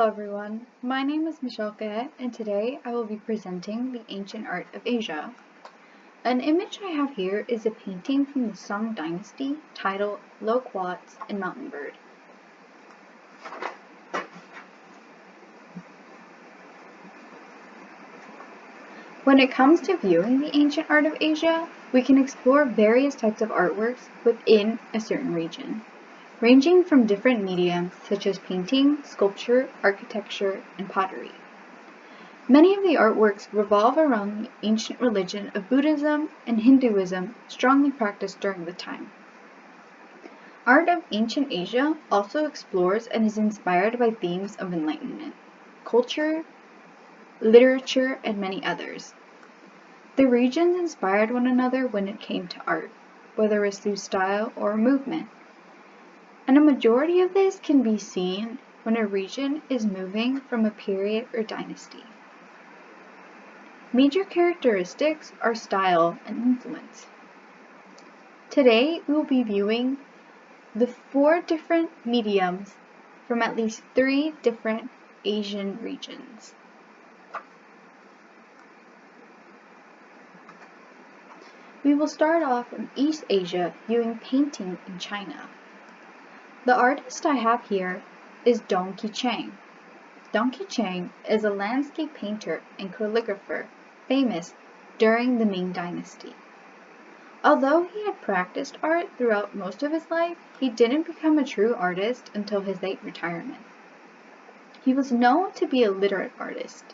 Hello everyone, my name is Michelle Kaye, and today I will be presenting the ancient art of Asia. An image I have here is a painting from the Song Dynasty titled Loquats and Mountain Bird. When it comes to viewing the ancient art of Asia, we can explore various types of artworks within a certain region, ranging from different mediums such as painting, sculpture, architecture, and pottery. Many of the artworks revolve around the ancient religion of Buddhism and Hinduism strongly practiced during the time. Art of ancient Asia also explores and is inspired by themes of enlightenment, culture, literature, and many others. The regions inspired one another when it came to art, whether it was through style or movement. And a majority of this can be seen when a region is moving from a period or dynasty. Major characteristics are style and influence. Today we will be viewing the 4 different mediums from at least 3 different Asian regions. We will start off in East Asia viewing painting in China. The artist I have here is Dong Qicheng. Dong Qicheng is a landscape painter and calligrapher famous during the Ming Dynasty. Although he had practiced art throughout most of his life, he didn't become a true artist until his late retirement. He was known to be a literate artist.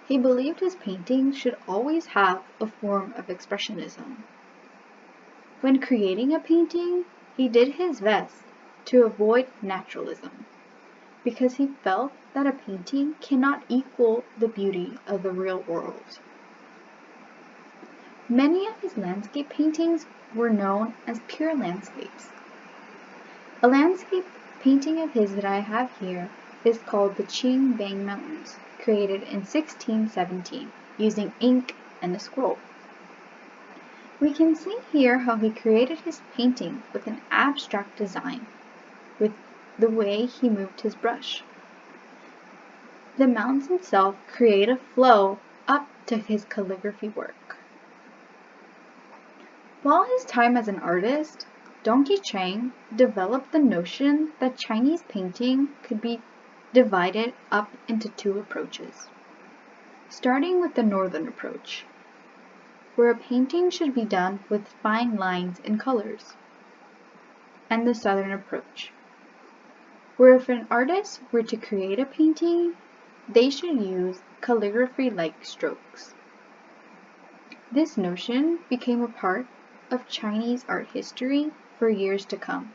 He believed his paintings should always have a form of expressionism. When creating a painting, he did his best to avoid naturalism, because he felt that a painting cannot equal the beauty of the real world. Many of his landscape paintings were known as pure landscapes. A landscape painting of his that I have here is called the Qing Bang Mountains, created in 1617 using ink and a scroll. We can see here how he created his painting with an abstract design, with the way he moved his brush. The mountains itself create a flow up to his calligraphy work. While his time as an artist, Dong Qicheng developed the notion that Chinese painting could be divided up into 2 approaches, starting with the northern approach, where a painting should be done with fine lines and colors, and the southern approach, where if an artist were to create a painting, they should use calligraphy-like strokes. This notion became a part of Chinese art history for years to come.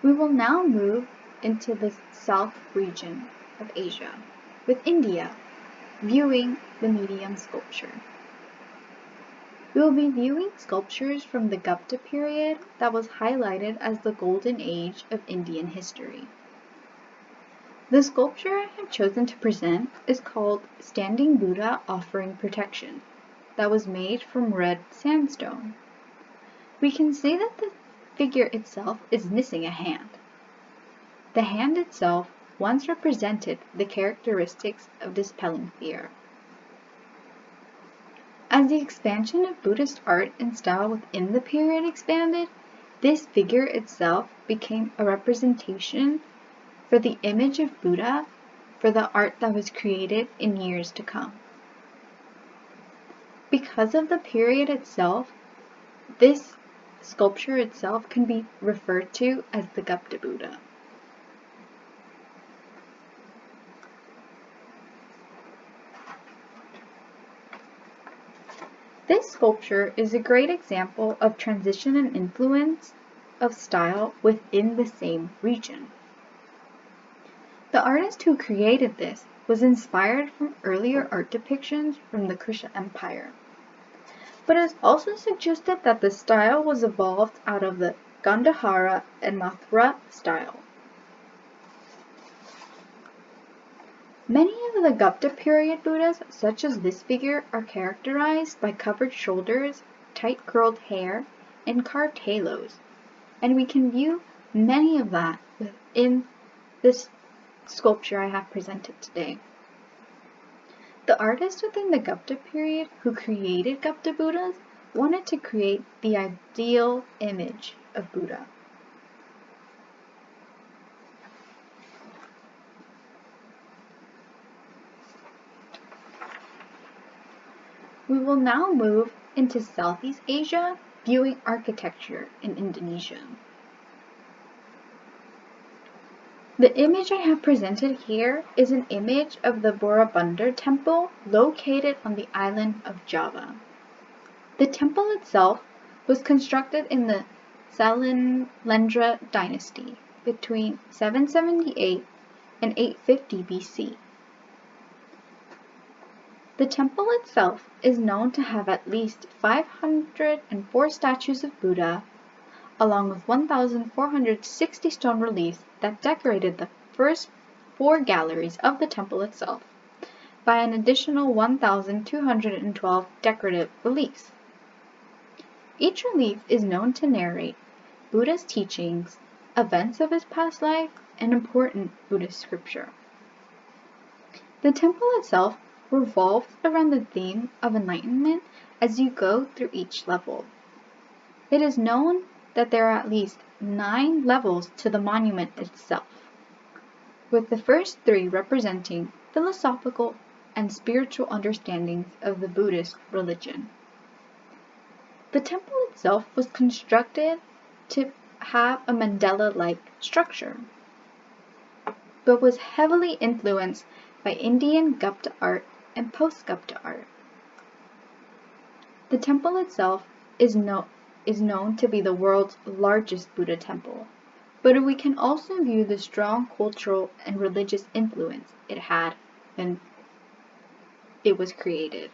We will now move into the South region of Asia, with India, viewing the medium sculpture. We will be viewing sculptures from the Gupta period that was highlighted as the golden age of Indian history. The sculpture I have chosen to present is called Standing Buddha Offering Protection, that was made from red sandstone. We can see that the figure itself is missing a hand. The hand itself once represented the characteristics of dispelling fear. As the expansion of Buddhist art and style within the period expanded, this figure itself became a representation for the image of Buddha for the art that was created in years to come. Because of the period itself, this sculpture itself can be referred to as the Gupta Buddha. This sculpture is a great example of transition and influence of style within the same region. The artist who created this was inspired from earlier art depictions from the Kushan Empire, but it is also suggested that the style was evolved out of the Gandhara and Mathura style. Many of the Gupta period Buddhas, such as this figure, are characterized by covered shoulders, tight curled hair, and carved halos, and we can view many of that within this sculpture I have presented today. The artist within the Gupta period who created Gupta Buddhas wanted to create the ideal image of Buddha. We will now move into Southeast Asia, viewing architecture in Indonesia. The image I have presented here is an image of the Borobudur temple located on the island of Java. The temple itself was constructed in the Salinendra dynasty between 778 and 850 BC. The temple itself is known to have at least 504 statues of Buddha, along with 1,460 stone reliefs that decorated the first 4 galleries of the temple itself, by an additional 1,212 decorative reliefs. Each relief is known to narrate Buddha's teachings, events of his past life, and important Buddhist scripture. The temple itself revolves around the theme of enlightenment as you go through each level. It is known that there are at least 9 levels to the monument itself, with the first 3 representing philosophical and spiritual understandings of the Buddhist religion. The temple itself was constructed to have a mandala-like structure, but was heavily influenced by Indian Gupta art and post-Gupta art. The temple itself is known to be the world's largest Buddha temple, but we can also view the strong cultural and religious influence it had when it was created.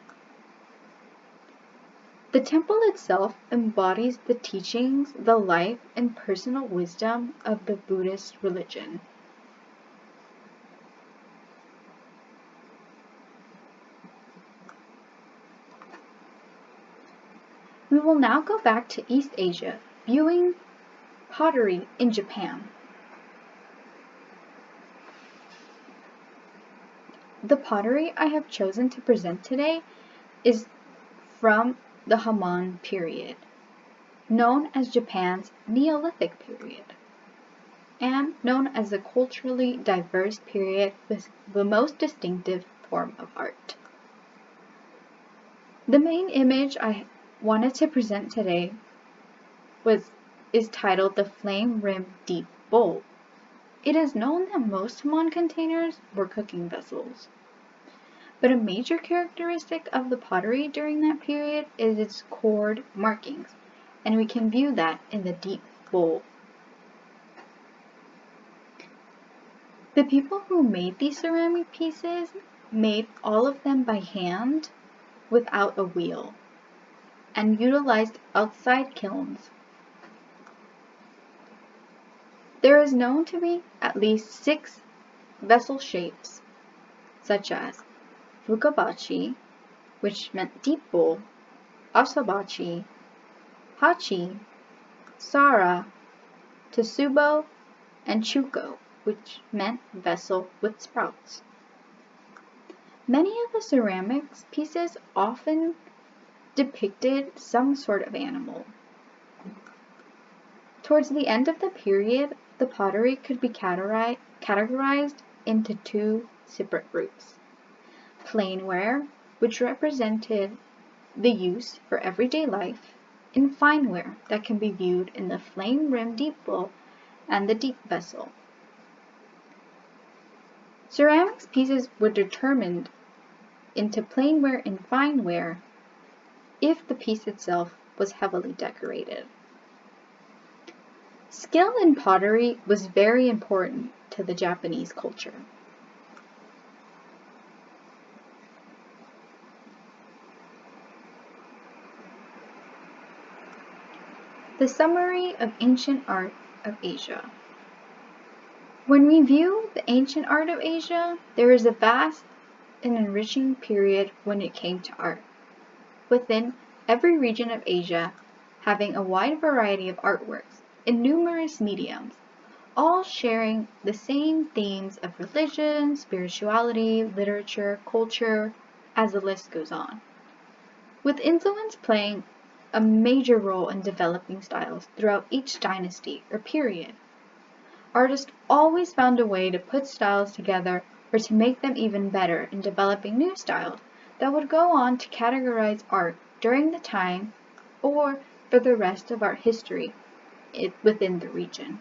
The temple itself embodies the teachings, the life, and personal wisdom of the Buddhist religion. We will now go back to East Asia, viewing pottery in Japan. The pottery I have chosen to present today is from the Heian period, known as Japan's Neolithic period, and known as the culturally diverse period with the most distinctive form of art. The main image I wanted to present today is titled the Flame-Rimmed Deep Bowl. It is known that most Heian containers were cooking vessels, but a major characteristic of the pottery during that period is its cord markings, and we can view that in the deep bowl. The people who made these ceramic pieces made all of them by hand without a wheel, and utilized outside kilns. There is known to be at least 6 vessel shapes, such as Fukabachi, which meant deep bowl, Asabachi, Hachi, Sara, Tsubo, and Chuko, which meant vessel with sprouts. Many of the ceramics pieces often depicted some sort of animal. Towards the end of the period, the pottery could be categorized into 2 separate groups. Plainware, which represented the use for everyday life, and fineware that can be viewed in the flame-rimmed deep bowl and the deep vessel. Ceramics pieces were determined into plainware and fineware if the piece itself was heavily decorated. Skill in pottery was very important to the Japanese culture. The summary of ancient art of Asia. When we view the ancient art of Asia, there is a vast and enriching period when it came to art. Within every region of Asia having a wide variety of artworks in numerous mediums, all sharing the same themes of religion, spirituality, literature, culture, as the list goes on. With influence playing a major role in developing styles throughout each dynasty or period, artists always found a way to put styles together or to make them even better in developing new styles that would go on to categorize art during the time or for the rest of art history within the region.